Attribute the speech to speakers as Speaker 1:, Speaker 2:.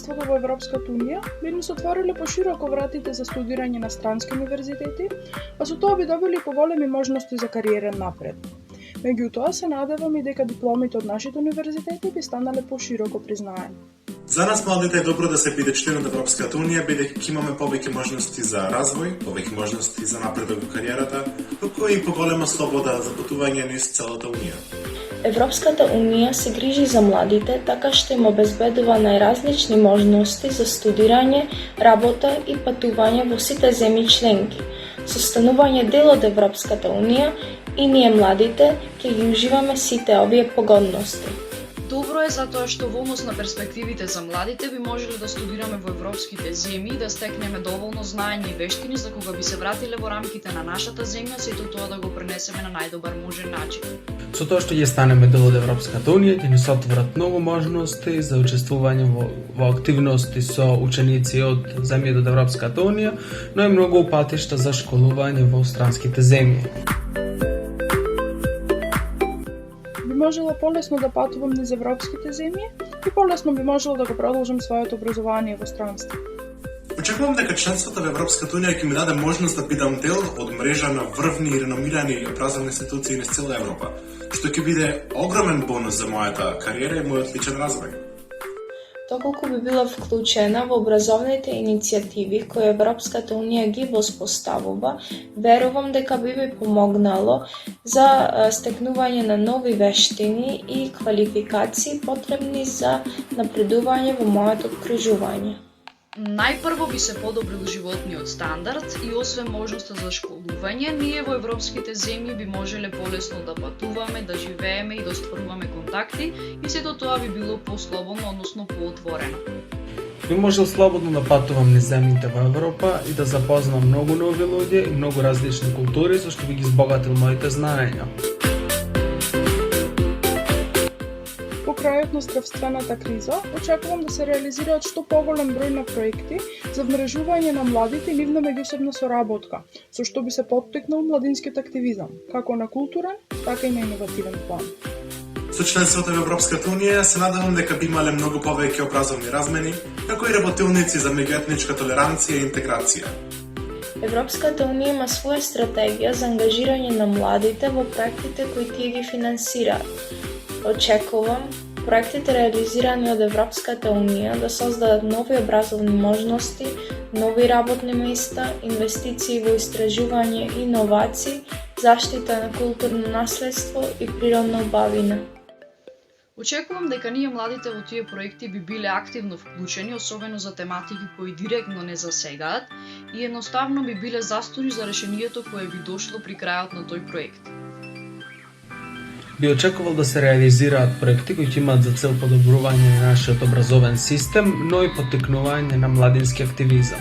Speaker 1: членството во Европската Унија би ни се отвориле пошироко вратите за студирање на странски универзитети, а со тоа би добили поголеми можности за кариерен напред. Меѓутоа се надевам и дека дипломите од нашите универзитети би станале пошироко признаени.
Speaker 2: За нас младите е добро да се биде член од Европската Унија, бидејќи имаме повеќе можности за развој, повеќе можности за напредок во кариерата, како и поголема слобода за патување низ целата Унија.
Speaker 3: Европската Унија се грижи за младите, така што им обезбедува најразлични можности за студирање, работа и патување во сите земји членки. Со станување дел од Европската Унија, и ние младите ќе ги уживаме сите овие погодности.
Speaker 4: Добро е затоа што во однос на перспективите за младите би можеле да студираме во европските земји и да стекнеме доволно знаење и вештини за кога би се вратиле во рамките на нашата земја, сето тоа да го пренесеме на најдобар можен начин.
Speaker 5: Со тоа што ќе станеме дел од Европската Унија, ќе ни се отворат многу можности за учествување во активности со ученици од земјите од Европската Унија, но и многу патишта за школување во странските земји.
Speaker 1: Можела полесно да патувам низ европските земји и полесно би можела да го продолжам своето образование во странство.
Speaker 2: Очекувам дека членството во Европската Унија ќе ми даде можност да бидам дел од мрежа на врвни и реномирани образовни институции низ цела Европа, што ќе биде огромен бонус за мојата кариера и мојот личен развој.
Speaker 3: Доколку би била вклучена во образовните иницијативи кои Европската Унија ги воспоставува, верувам дека би помогнало за стекнување на нови вештини и квалификации потребни за напредување во моето окружување.
Speaker 4: Најпрво би се подобрил животниот стандард и освен можноста за школување, ние во европските земји би можеле полесно да патуваме, да живееме и да остваруваме контакти и сето тоа би било послободно, односно поотворено.
Speaker 5: Би можел слободно да патувам низ земјите во Европа и да запознам многу нови луѓе и многу различни култури, со што би ги збогатил моите знаења.
Speaker 1: По крајот на здравствената криза, очекувам да се реализираат што поголем број на проекти за вмрежување на младите и нивна меѓусебна соработка, со што би се поттикнал младинскиот активизам, како на културен, така и на иновативен план.
Speaker 2: Со членството во Европската Унија се надевам дека би имале многу повеќе образовни размени, како и работилници за меѓуетничка толеранција и интеграција.
Speaker 3: Европската Унија има своја стратегија за ангажирање на младите во проектите кои тие ги финансираат. Очекувам проектите реализирани од Европската Унија да создадат нови образовни можности, нови работни места, инвестиции во истражување и иновации, заштита на културно наследство и природна убавина.
Speaker 4: Очекувам дека ние младите во тие проекти би биле активно вклучени, особено за тематики кои директно не засегаат и едноставно би биле застори за решението кое би дошло при крајот на тој проект.
Speaker 5: Би очекувал да се реализираат проекти кои ќе имаат за цел подобрување на нашиот образовен систем, но и поттикнување на младински активизам.